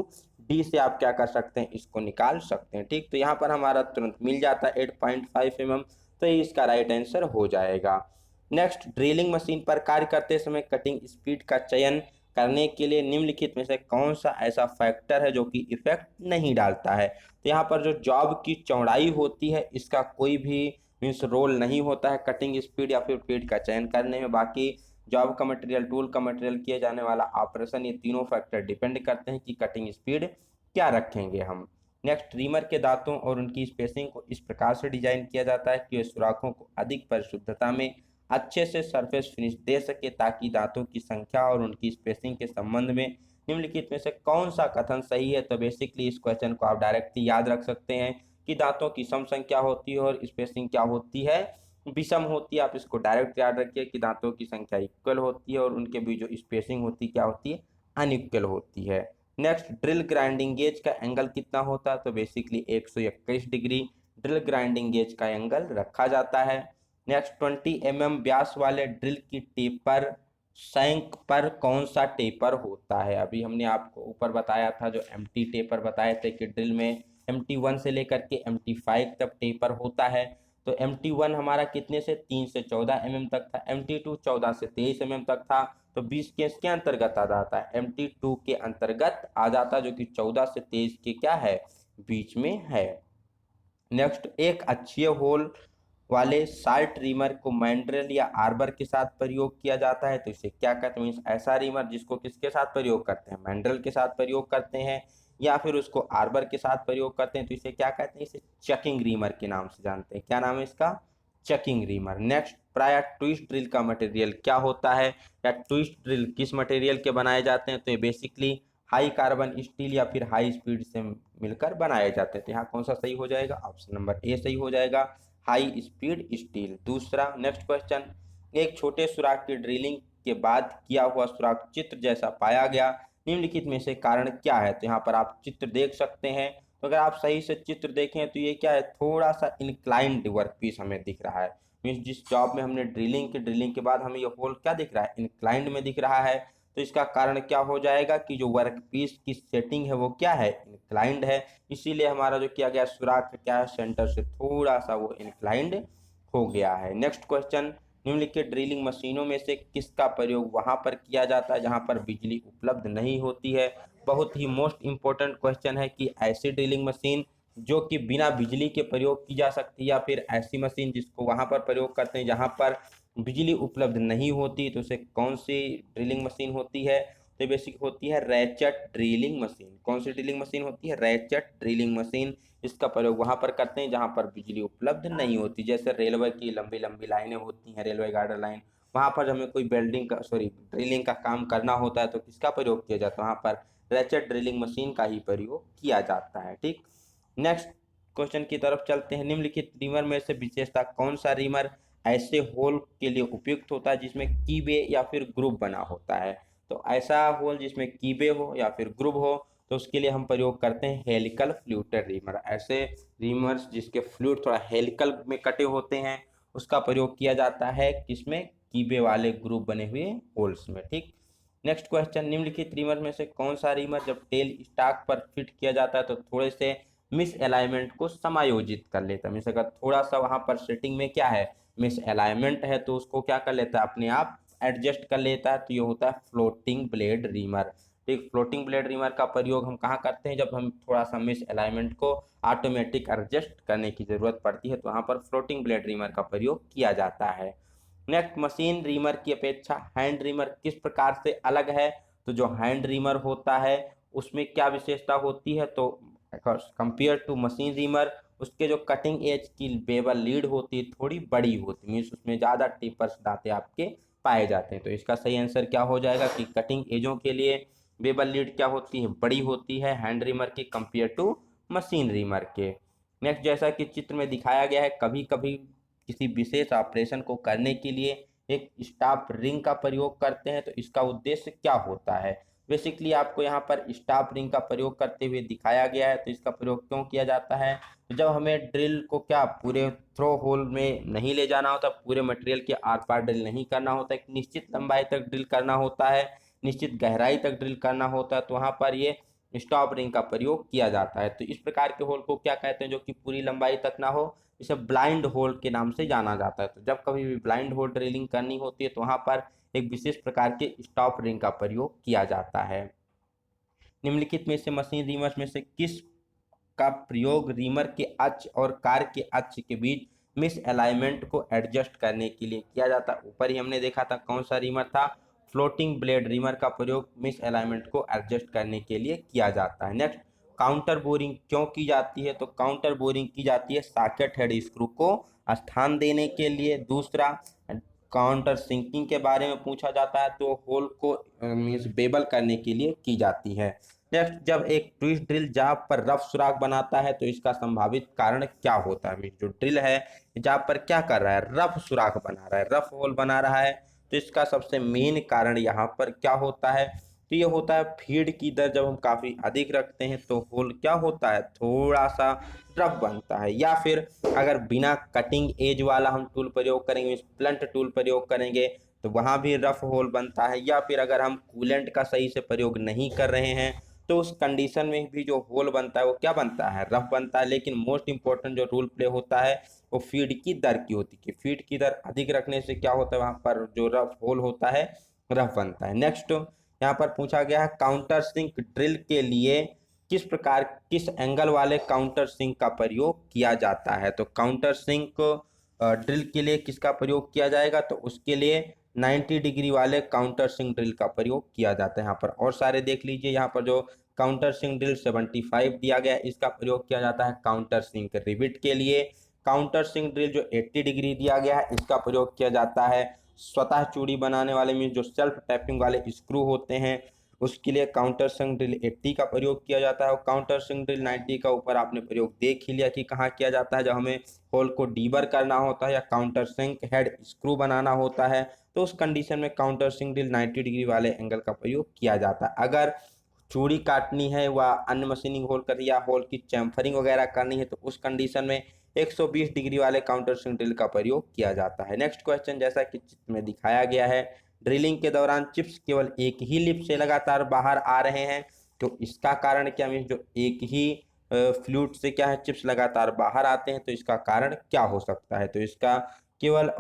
Speaker 1: D से आप क्या कर सकते हैं? इसको निकाल सकते हैं। ठीक, तो यहाँ पर हमारा तुरंत मिल जाता है 8.5 mm, तो ये इसका राइट आंसर हो जाएगा। नेक्स्ट, ड्रिलिंग मशीन पर कार्य करते समय कटिंग स्पीड का चयन करने के लिए निम्नलिखित में से कौन सा ऐसा फैक्टर है जो कि इफेक्ट नहीं डालता है? तो यहाँ पर जो जॉब की चौड़ाई होती है इसका कोई भी मीन्स रोल नहीं होता है कटिंग स्पीड या फिर फीड का चयन करने में। बाकी जॉब का मटेरियल, टूल का मटेरियल, किए जाने वाला ऑपरेशन, ये तीनों फैक्टर डिपेंड करते हैं कि कटिंग स्पीड क्या रखेंगे हम। नेक्स्ट, रीमर के दांतों और उनकी स्पेसिंग को इस प्रकार से डिजाइन किया जाता है कि वे सुराखों को अधिक परिशुद्धता में अच्छे से सरफेस फिनिश दे सके, ताकि दांतों की संख्या और उनकी स्पेसिंग के संबंध में निम्नलिखित में से कौन सा कथन सही है? तो बेसिकली इस क्वेश्चन को आप डायरेक्टली याद रख सकते हैं कि दांतों की सम संख्या होती है और स्पेसिंग क्या होती है? विषम होती है। आप इसको डायरेक्ट याद रखिए कि दांतों की संख्या इक्वल होती है और उनके बीच जो स्पेसिंग होती है क्या होती है? अनइक्वल होती है। नेक्स्ट, ड्रिल ग्राइंडिंग गेज का एंगल कितना होता है? तो basically 121 degree drill grinding gauge का एंगल रखा जाता है। नेक्स्ट, 20 mm व्यास वाले ड्रिल की टेपर सैंक पर कौन सा टेपर होता है? अभी हमने आपको ऊपर बताया था, जो एम्प्टी टेपर बताए थे कि ड्रिल में MT1 से लेकर के MT5 तक टेपर होता है। तो MT1 हमारा कितने से 3 से 14 mm तक था, MT2 14 से 23 mm तक था, तो 20 के अंतर्गत आ जाता है, MT2 के अंतर्गत आ जाता है, जो कि 14 से 23 के क्या है, बीच में है। नेक्स्ट, एक अच्छे होल वाले शार्ट रीमर को मैंड्रेल या आर्बर के साथ प्रयोग किया जाता है, तो इसे क्या कहते हैं, ऐसा रीमर जिसको किसके साथ प्रयोग करते हैं, मैंड्रेल के साथ प्रयोग करते हैं या फिर उसको आर्बर के साथ प्रयोग करते हैं, तो इसे क्या कहते हैं, इसे चकिंग रीमर के नाम से जानते हैं। क्या नाम है इसका, चकिंग रीमर। नेक्स्ट, प्राय ट्विस्ट ड्रिल का मटेरियल क्या होता है, या ट्विस्ट ड्रिल किस मटेरियल के बनाए जाते हैं, तो ये बेसिकली हाई कार्बन स्टील या फिर हाई स्पीड से मिलकर बनाए जाते हैं। तो यहाँ कौन सा सही हो जाएगा, ऑप्शन नंबर ए सही हो जाएगा, हाई स्पीड स्टील। दूसरा, नेक्स्ट क्वेश्चन, एक छोटे सुराख की ड्रिलिंग के बाद किया हुआ सुराख चित्र जैसा पाया गया, निम्नलिखित में से कारण क्या है। तो यहाँ पर आप चित्र देख सकते हैं, तो अगर आप सही से चित्र देखें तो ये क्या है, थोड़ा सा इंक्लाइंड वर्क पीस हमें दिख रहा है। मीन्स जिस जॉब में हमने ड्रिलिंग के बाद हमें ये होल क्या दिख रहा है, इंक्लाइंड में दिख रहा है। तो इसका कारण क्या हो जाएगा कि जो वर्क पीस की सेटिंग है वो क्या है, इंक्लाइंड है, इसीलिए हमारा जो किया गया सुराख क्या है, सेंटर से थोड़ा सा वो इंक्लाइंड हो गया है। नेक्स्ट क्वेश्चन, निम्नलिखित ड्रिलिंग मशीनों में से किसका प्रयोग वहां पर किया जाता है जहां पर बिजली उपलब्ध नहीं होती है। बहुत ही मोस्ट इंपॉर्टेंट क्वेश्चन है कि ऐसी ड्रिलिंग मशीन जो कि बिना बिजली के प्रयोग की जा सकती है, या फिर ऐसी मशीन जिसको वहां पर प्रयोग करते हैं जहां पर बिजली उपलब्ध नहीं होती, तो उसे कौन सी ड्रिलिंग मशीन होती है, तो बेसिक होती है रैचेट ड्रिलिंग मशीन। कौन सी ड्रिलिंग मशीन होती है, रैचेट ड्रिलिंग मशीन। इसका प्रयोग वहां पर करते हैं जहां पर बिजली उपलब्ध नहीं होती, जैसे रेलवे की लंबी लंबी लाइनें होती हैं, रेलवे गार्डर लाइन, वहां पर हमें कोई ड्रिलिंग का काम करना होता है तो किसका प्रयोग किया जाता है, वहां पर रैचेट ड्रिलिंग मशीन का ही प्रयोग किया जाता है। ठीक, नेक्स्ट क्वेश्चन की तरफ चलते हैं। निम्नलिखित रीमर में से विशेषता कौन सा रीमर ऐसे होल के लिए उपयुक्त होता है जिसमें कीबे या फिर ग्रुप बना होता है। तो ऐसा होल जिसमें कीबे हो या फिर ग्रुप हो, तो उसके लिए हम प्रयोग करते हैं हेलिकल फ्लूटेड रीमर। ऐसे रीमर्स जिसके फ्लूट थोड़ा हेलिकल में कटे होते हैं, उसका प्रयोग किया जाता है किसमें, कीबे वाले ग्रुप बने हुए होल्स में। ठीक, नेक्स्ट क्वेश्चन, निम्नलिखित रीमर में से कौन सा रीमर जब टेल स्टॉक पर फिट किया जाता है तो थोड़े से मिस अलाइनमेंट को समायोजित कर लेता है। मीन्स अगर थोड़ा सा वहां पर सेटिंग में क्या है, मिस अलाइनमेंट है, तो उसको क्या कर लेता है, अपने आप एडजस्ट कर लेता है, तो ये होता है फ्लोटिंग ब्लेड रीमर। ठीक, फ्लोटिंग ब्लेड रीमर का प्रयोग हम कहाँ करते हैं, जब हम थोड़ा सा मिस अलाइनमेंट को ऑटोमेटिक एडजस्ट करने की जरूरत पड़ती है, तो वहां पर फ्लोटिंग ब्लेड रीमर का प्रयोग किया जाता है। नेक्स्ट, मशीन रीमर की अपेक्षा हैंड रीमर किस प्रकार से अलग है। तो जो हैंड रीमर होता है उसमें क्या विशेषता होती है, तो कंपेयर टू मशीन रीमर उसके जो कटिंग एज की बेबल लीड होती है थोड़ी बड़ी होती है, मीन्स उसमें ज़्यादा टिपर्स दांते आपके पाए जाते हैं। तो इसका सही आंसर क्या हो जाएगा कि कटिंग एजों के लिए बेबल लीड क्या होती है, बड़ी होती है हैंड रीमर की कंपेयर टू मशीन रीमर के। नेक्स्ट, जैसा कि चित्र में दिखाया गया है, कभी कभी किसी विशेष ऑपरेशन को करने के लिए एक स्टॉप रिंग का प्रयोग करते हैं, तो इसका उद्देश्य क्या होता है। बेसिकली आपको यहाँ पर स्टॉप रिंग का प्रयोग करते हुए दिखाया गया है। तो इसका प्रयोग क्यों किया जाता है, तो जब हमें ड्रिल को क्या पूरे थ्रो होल में नहीं ले जाना होता, पूरे मटेरियल के आर पार ड्रिल नहीं करना होता, एक निश्चित लंबाई तक ड्रिल करना होता है, निश्चित गहराई तक ड्रिल करना होता है, तो वहाँ पर ये स्टॉप रिंग का प्रयोग किया जाता है। तो इस प्रकार के होल को क्या कहते हैं, जो कि पूरी लंबाई तक ना हो, इसे ब्लाइंड होल के नाम से जाना जाता है। तो जब कभी भी ब्लाइंड होल ड्रिलिंग करनी होती है तो वहां पर एक विशेष प्रकार के स्टॉप रिंग का प्रयोग किया जाता है। निम्नलिखित में से मशीन रीमर में से किस का प्रयोग रीमर के अक्ष और कार के अक्ष के बीच मिस अलाइनमेंट को एडजस्ट करने के लिए किया जाता है। ऊपर ही हमने देखा था कौन सा रीमर था, फ्लोटिंग ब्लेड रीमर का प्रयोग मिस अलाइनमेंट को एडजस्ट करने के लिए किया जाता है। नेक्स्ट, काउंटर बोरिंग क्यों की जाती है, तो काउंटर बोरिंग की जाती है सॉकेट हेड स्क्रू को स्थान देने के लिए। दूसरा, काउंटर सिंकिंग के बारे में पूछा जाता है, तो होल को मीन्स बेबल करने के लिए की जाती है। नेक्स्ट, जब एक ट्विस्ट ड्रिल जाब पर रफ सुराख बनाता है तो इसका संभावित कारण क्या होता है। मीन्स जो ड्रिल है जाब पर क्या कर रहा है, रफ सुराख बना रहा है, रफ होल बना रहा है, तो इसका सबसे मेन कारण यहाँ पर क्या होता है, तो ये होता है फीड की दर जब हम काफ़ी अधिक रखते हैं तो होल क्या होता है, थोड़ा सा रफ बनता है। या फिर अगर बिना कटिंग एज वाला हम टूल प्रयोग करेंगे, ब्लंट टूल प्रयोग करेंगे, तो वहाँ भी रफ होल बनता है। या फिर अगर हम कूलेंट का सही से प्रयोग नहीं कर रहे हैं तो उस कंडीशन में भी जो होल बनता है वो क्या बनता है, रफ बनता है। लेकिन मोस्ट इंपॉर्टेंट जो रूल प्ले होता है वो फीड की दर की होती है। फीड की दर अधिक रखने से क्या होता है, वहाँ पर जो रफ होल होता है रफ बनता है। नेक्स्ट यहाँ पर पूछा गया है काउंटर सिंक ड्रिल के लिए किस एंगल वाले काउंटर सिंक का प्रयोग किया जाता है। तो काउंटर सिंक ड्रिल के लिए किसका प्रयोग किया जाएगा, तो उसके लिए 90 डिग्री वाले काउंटर सिंक ड्रिल का प्रयोग किया जाता है। यहाँ पर और सारे देख लीजिए, यहाँ पर जो काउंटर सिंक ड्रिल 75 दिया गया है इसका प्रयोग किया जाता है काउंटर सिंक रिविट के लिए। काउंटर सिंक ड्रिल जो 80 डिग्री दिया गया है इसका प्रयोग किया जाता है स्वतः चूड़ी बनाने वाले में जो सेल्फ टैपिंग वाले स्क्रू होते हैं उसके लिए काउंटर सिंक ड्रिल 80 का प्रयोग किया जाता है। और काउंटर सिंक ड्रिल 90 का ऊपर आपने प्रयोग देख ही लिया कि कहाँ किया जाता है, जब हमें होल को डीबर करना होता है या काउंटर सिंक हेड स्क्रू बनाना होता है तो उस कंडीशन में काउंटर सिंक ड्रिल 90 डिग्री वाले एंगल का प्रयोग किया जाता है। अगर चूड़ी काटनी है व अन्य मशीनिंग होल कर या होल की चैम्फरिंग वगैरह करनी है तो उस कंडीशन में 120 डिग्री वाले काउंटर सिंक ड्रिल का प्रयोग किया जाता है। नेक्स्ट क्वेश्चन, जैसा कि चित्र में दिखाया गया है ड्रिलिंग के दौरान चिप्स केवल एक ही लिप से लगातार बाहर आ रहे हैं, तो इसका कारण क्या, मीन्स जो एक ही फ्लूइड से क्या है चिप्स लगातार बाहर आते हैं, तो इसका कारण क्या हो सकता है। तो इसका केवल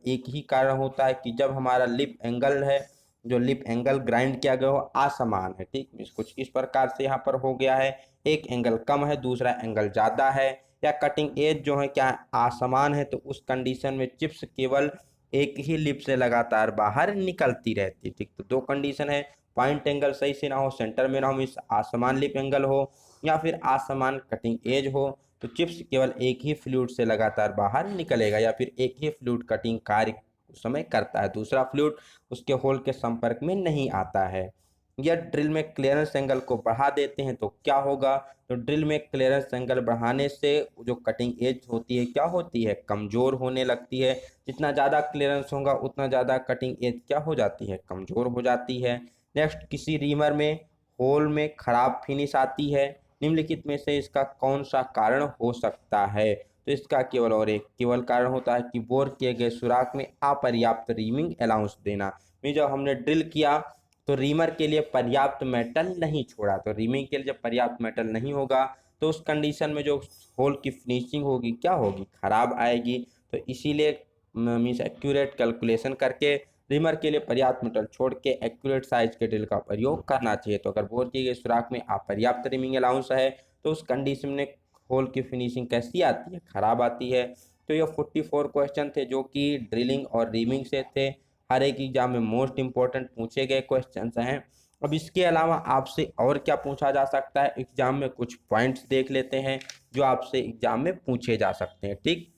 Speaker 1: एक ही कारण होता है कि जब हमारा लिप एंगल है, जो लिप एंगल ग्राइंड किया गया हो असमान है। ठीक, कुछ इस प्रकार से यहाँ पर हो गया है, एक एंगल कम है दूसरा एंगल ज़्यादा है, या कटिंग एज जो है क्या असमान है, तो उस कंडीशन में चिप्स केवल एक ही लिप से लगातार बाहर निकलती रहती है। ठीक, तो दो कंडीशन है, पॉइंट एंगल सही से ना हो, सेंटर में ना हो, इस असमान लिप एंगल हो या फिर असमान कटिंग एज हो, तो चिप्स केवल एक ही फ्लूइड से लगातार बाहर निकलेगा या फिर एक ही फ्लूइड कटिंग कार्य उस समय करता है, दूसरा फ्लूइड उसके होल के संपर्क में नहीं आता है। या ड्रिल में क्लियरेंस एंगल को बढ़ा देते हैं तो क्या होगा, तो ड्रिल में क्लियरेंस एंगल बढ़ाने से जो कटिंग एज होती है क्या होती है, कमज़ोर होने लगती है। जितना ज़्यादा क्लियरेंस होगा उतना ज़्यादा कटिंग एज क्या हो जाती है, कमज़ोर हो जाती है। नेक्स्ट, किसी रीमर में होल में खराब फिनिश आती है, निम्नलिखित में से इसका कौन सा कारण हो सकता है। तो इसका केवल कारण होता है कि बोर किए गए सुराख में अपर्याप्त रीमिंग अलाउंस देना। में जब हमने ड्रिल किया तो रीमर के लिए पर्याप्त मेटल नहीं छोड़ा, तो रीमिंग के लिए जब पर्याप्त मेटल नहीं होगा तो उस कंडीशन में जो होल की फिनिशिंग होगी क्या होगी, खराब आएगी। तो इसीलिए मीन्स एक्यूरेट कैलकुलेशन करके रिमर के लिए पर्याप्त मेटल छोड़ के एक्यूरेट साइज के ड्रिल का प्रयोग करना चाहिए। तो अगर बोर किए गए सुराख में अपर्याप्त रिमिंग अलाउंस है तो उस कंडीशन में होल की फिनिशिंग कैसी आती है, खराब आती है। तो ये 44 क्वेश्चन थे जो कि ड्रिलिंग और रीमिंग से थे, हर एक एग्जाम में मोस्ट इंपॉर्टेंट पूछे गए क्वेश्चन हैं। अब इसके अलावा आपसे और क्या पूछा जा सकता है एग्जाम में, कुछ पॉइंट्स देख लेते हैं जो आपसे एग्जाम में पूछे जा सकते हैं। ठीक,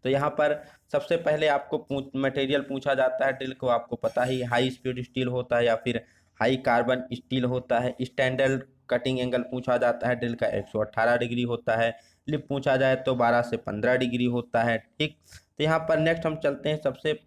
Speaker 1: तो यहाँ पर सबसे पहले आपको मटेरियल पूछा जाता है ड्रिल को, आपको पता ही हाई स्पीड स्टील होता है या फिर हाई कार्बन स्टील होता है। स्टैंडर्ड कटिंग एंगल पूछा जाता है ड्रिल का 118 डिग्री होता है। लिप पूछा जाए तो 12 से 15 डिग्री होता है। ठीक, तो यहाँ पर नेक्स्ट हम चलते हैं, सबसे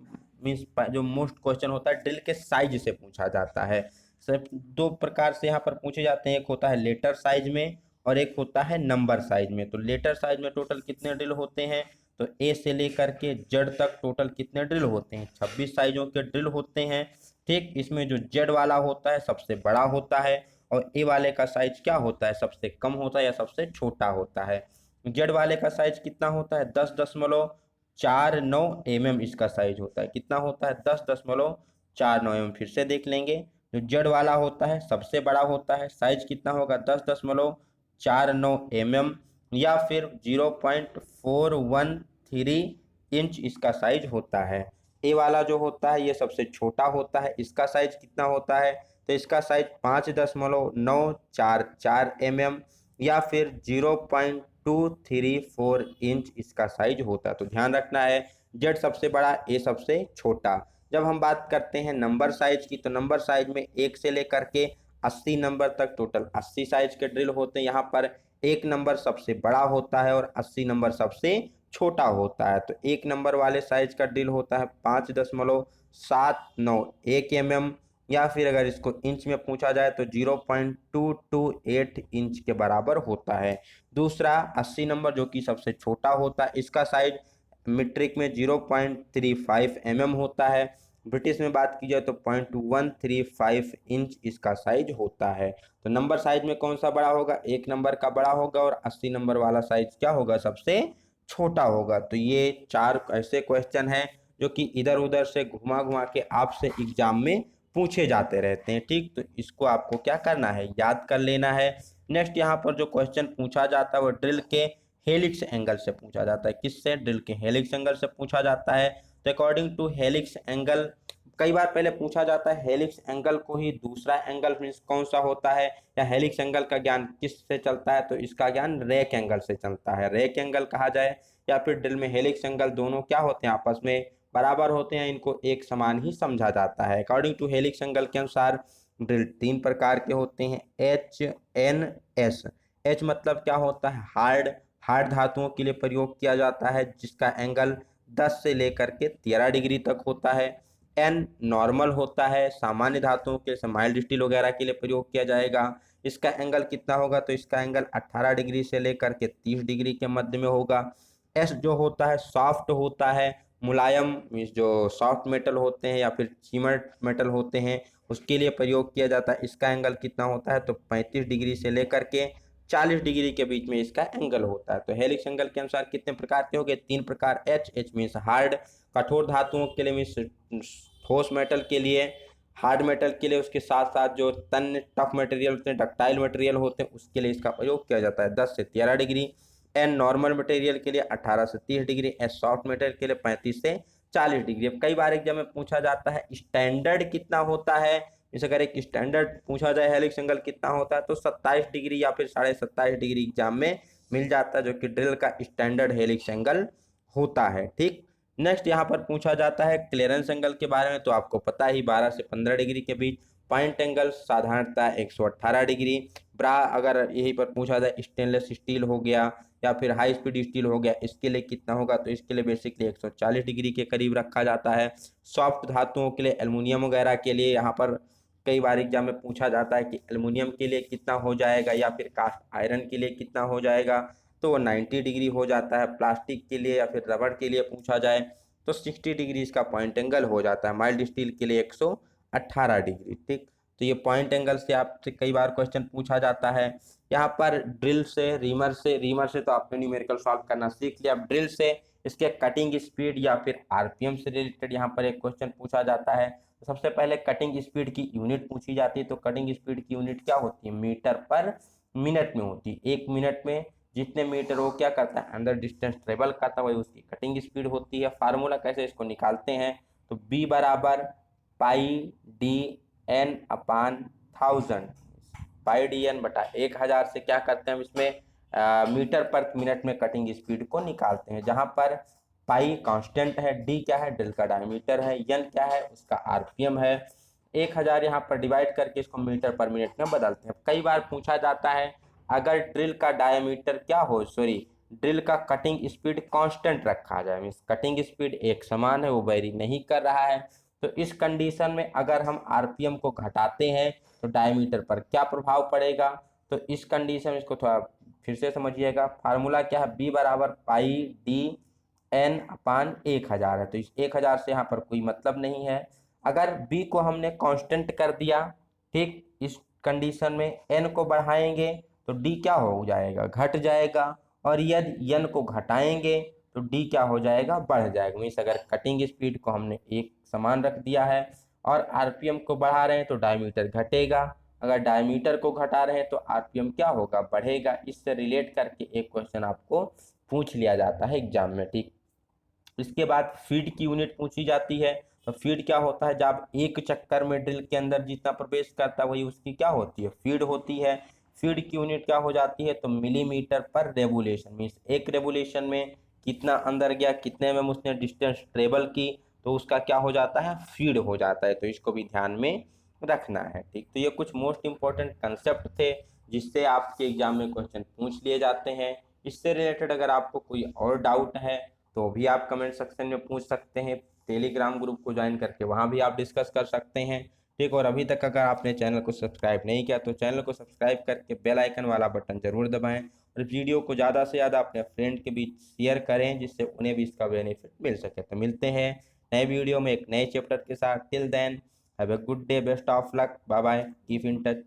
Speaker 1: मीन्स जो मोस्ट क्वेश्चन होता है ड्रिल के साइज से पूछा जाता है। सिर्फ दो प्रकार से यहाँ पर पूछे जाते हैं, एक होता है लेटर साइज में और एक होता है नंबर साइज में। तो लेटर साइज में टोटल कितने ड्रिल होते हैं, तो ए से लेकर के जेड तक टोटल कितने ड्रिल होते हैं, 26 साइजों के ड्रिल होते हैं। ठीक, इसमें जो जेड वाला होता है सबसे बड़ा होता है और ए वाले का साइज क्या होता है, सबसे कम होता है या सबसे छोटा होता है। जेड वाले का साइज कितना होता है, 10.49 mm इसका साइज होता है। कितना होता है, 10.49 mm। फिर से देख लेंगे, जो जेड वाला होता है सबसे बड़ा होता है, साइज कितना होगा 10.49 mm या फिर 0.413 इंच इसका साइज होता है। ए वाला जो होता है ये सबसे छोटा होता है, इसका साइज कितना होता है, तो इसका साइज 5.944 mm या फिर 0.234 इंच इसका साइज होता है। तो ध्यान रखना है, जेड सबसे बड़ा ए सबसे छोटा। जब हम बात करते हैं नंबर साइज की, तो नंबर साइज में 1 से लेकर के 80 नंबर तक टोटल 80 साइज के ड्रिल होते हैं। यहाँ पर 1 नंबर सबसे बड़ा होता है और 80 नंबर सबसे छोटा होता है। तो 1 नंबर वाले साइज का ड्रिल होता है 5.791 mm या फिर अगर इसको इंच में पूछा जाए तो 0.228 इंच के बराबर होता है। दूसरा 80 नंबर जो कि सबसे छोटा होता है, इसका साइज मीट्रिक में 0.35 mm होता है। ब्रिटिश में बात की जाए तो 0.135 इंच इसका साइज होता है। तो नंबर साइज में कौन सा बड़ा होगा, 1 नंबर का बड़ा होगा और 80 नंबर वाला साइज क्या होगा, सबसे छोटा होगा। तो ये 4 ऐसे क्वेश्चन हैं जो कि इधर उधर से घुमा घुमा के आपसे एग्जाम में पूछे जाते रहते हैं। ठीक, तो इसको आपको क्या करना है, याद कर लेना है। नेक्स्ट यहाँ पर जो क्वेश्चन पूछा जाता है वो ड्रिल के हेलिक्स एंगल से पूछा जाता है। किससे, ड्रिल के हेलिक्स एंगल से पूछा जाता है। तो अकॉर्डिंग टू हेलिक्स एंगल, कई बार पहले पूछा जाता है हेलिक्स एंगल को ही दूसरा एंगल मीन्स कौन सा होता है, या हेलिक्स एंगल का ज्ञान किस से चलता है, तो इसका ज्ञान रेक एंगल से चलता है, रेक एंगल कहा जाए। या फिर ड्रिल में हेलिक्स एंगल दोनों क्या होते हैं, आपस में बराबर होते हैं, इनको एक समान ही समझा जाता है। अकॉर्डिंग टू हेलिक्स एंगल के अनुसार ड्रिल 3 प्रकार के होते हैं, एच एन एस। एच मतलब क्या होता है, हार्ड, हार्ड धातुओं के लिए प्रयोग किया जाता है जिसका एंगल 10 से लेकर के 13 डिग्री तक होता है। एन नॉर्मल होता है, सामान्य धातुओं के जैसे माइल्ड स्टील वगैरह के लिए प्रयोग किया जाएगा। इसका एंगल कितना होगा, तो इसका एंगल 18 डिग्री से लेकर के 30 डिग्री के मध्य में होगा। एस जो होता है सॉफ्ट होता है, मुलायम जो सॉफ्ट मेटल होते हैं या फिर सीमेंट मेटल होते हैं उसके लिए प्रयोग किया जाता है। इसका एंगल कितना होता है, तो 35 डिग्री से लेकर के 40 डिग्री के बीच में इसका एंगल होता है। तो हेलिक्स एंगल के अनुसार कितने प्रकार के हो गए, 3 प्रकार। एच, एच मीन्स हार्ड, कठोर धातुओं के लिए मीन्स ठोस मेटल के लिए, हार्ड मेटल के लिए, उसके साथ साथ जो तन्य टफ मटेरियल होते हैं, डक्टाइल मटेरियल होते हैं, उसके लिए इसका प्रयोग किया जाता है 10 से 13 डिग्री। एन नॉर्मल मटेरियल के लिए 18 से 30 डिग्री, एस सॉफ्ट मटेरियल के लिए 35 से 40 डिग्री। अब कई बार एग्जाम में पूछा जाता है स्टैंडर्ड कितना होता है, जैसे अगर एक स्टैंडर्ड पूछा जाए हेलिक्स एंगल कितना होता है तो 27 डिग्री या फिर 27.5 डिग्री एग्जाम में मिल जाता है, जो कि ड्रिल का स्टैंडर्ड हेलिक्स एंगल होता है। ठीक, नेक्स्ट यहाँ पर पूछा जाता है क्लियरेंस एंगल के बारे में, तो आपको पता ही 12 से 15 डिग्री के बीच। पॉइंट एंगल साधारणतः 118 डिग्री। ब्रा अगर यहीं पर पूछा जाए स्टेनलेस स्टील हो गया या फिर हाई स्पीड स्टील हो गया, इसके लिए कितना होगा, तो इसके लिए बेसिकली 140 डिग्री के करीब रखा जाता है। सॉफ्ट धातुओं के लिए एल्युमिनियम वगैरह के लिए यहाँ पर कई बार एग्जाम में पूछा जाता है कि एल्युमिनियम के लिए कितना हो जाएगा या फिर कास्ट आयरन के लिए कितना हो जाएगा, तो वो 90 डिग्री हो जाता है। प्लास्टिक के लिए या फिर रबड़ के लिए पूछा जाए तो 60 डिग्री इसका पॉइंट एंगल हो जाता है। माइल्ड स्टील के लिए 118 डिग्री। ठीक, तो ये पॉइंट एंगल से आपसे कई बार क्वेश्चन पूछा जाता है। यहाँ पर ड्रिल से, रीमर से तो आपने न्यूमेरिकल सॉल्व करना सीख लिया। अब ड्रिल से इसके कटिंग स्पीड या फिर आरपीएम से रिलेटेड यहाँ पर एक क्वेश्चन पूछा जाता है। तो सबसे पहले कटिंग स्पीड की यूनिट पूछी जाती है। तो कटिंग स्पीड की यूनिट क्या होती है, मीटर पर मिनट में होती है। 1 मिनट में जितने मीटर वो क्या करता है, अंदर डिस्टेंस ट्रेवल करता है, वही उसकी कटिंग स्पीड होती है। फार्मूला कैसे इसको निकालते हैं, तो बी बराबर पाई डी एन अपान 1000, पाई डी एन बटा 1000 से क्या करते हैं हम इसमें मीटर पर मिनट में कटिंग स्पीड को निकालते हैं, जहां पर पाई कांस्टेंट है, डी क्या है, ड्रिल का डायमीटर है, एन क्या है, उसका आरपीएम है। 1000 यहाँ पर डिवाइड करके इसको मीटर पर मिनट में बदलते हैं। कई बार पूछा जाता है अगर ड्रिल का डायमीटर क्या हो, सॉरी ड्रिल का कटिंग स्पीड कांस्टेंट रखा जाए, मीन्स कटिंग स्पीड एक समान है, वो वेरी नहीं कर रहा है, तो इस कंडीशन में अगर हम आरपीएम को घटाते हैं तो डायमीटर पर क्या प्रभाव पड़ेगा। तो इस कंडीशन में इसको थोड़ा फिर से समझिएगा। फार्मूला क्या है, बी बराबर पाई डी एन अपान 1000 है, तो इस 1000 से यहाँ पर कोई मतलब नहीं है। अगर बी को हमने कांस्टेंट कर दिया, ठीक, इस कंडीशन में एन को बढ़ाएंगे तो डी क्या हो जाएगा, घट जाएगा, और यदि एन को घटाएंगे तो डी क्या हो जाएगा, बढ़ जाएगा। मीन्स अगर कटिंग स्पीड को हमने एक समान रख दिया है और आरपीएम को बढ़ा रहे हैं तो डायमीटर घटेगा, अगर डायमीटर को घटा रहे हैं तो आरपीएम क्या होगा, बढ़ेगा। इससे रिलेट करके एक क्वेश्चन आपको पूछ लिया जाता है एग्जाम में। ठीक, इसके बाद फीड की यूनिट पूछी जाती है। तो फीड क्या होता है, जब एक चक्कर में ड्रिल के अंदर जितना प्रवेश करता है वही उसकी क्या होती है, फीड होती है। फीड की यूनिट क्या हो जाती है, तो मिलीमीटर पर रेवोल्यूशन, मीन्स एक रेवोल्यूशन में कितना अंदर गया, कितने में उसने डिस्टेंस ट्रेवल की, तो उसका क्या हो जाता है, फीड हो जाता है। तो इसको भी ध्यान में रखना है। ठीक, तो ये कुछ मोस्ट इंपॉर्टेंट कंसेप्ट थे जिससे आपके एग्जाम में क्वेश्चन पूछ लिए जाते हैं। इससे रिलेटेड अगर आपको कोई और डाउट है तो भी आप कमेंट सेक्शन में पूछ सकते हैं। टेलीग्राम ग्रुप को ज्वाइन करके वहाँ भी आप डिस्कस कर सकते हैं। ठीक, और अभी तक अगर आपने चैनल को सब्सक्राइब नहीं किया तो चैनल को सब्सक्राइब करके बेल आइकन वाला बटन जरूर दबाएं और वीडियो को ज़्यादा से ज़्यादा अपने फ्रेंड के बीच शेयर करें जिससे उन्हें भी इसका बेनिफिट मिल सके। तो मिलते हैं नए वीडियो में एक नए चैप्टर के साथ। Till then have a good day, best of luck, bye bye, keep in touch.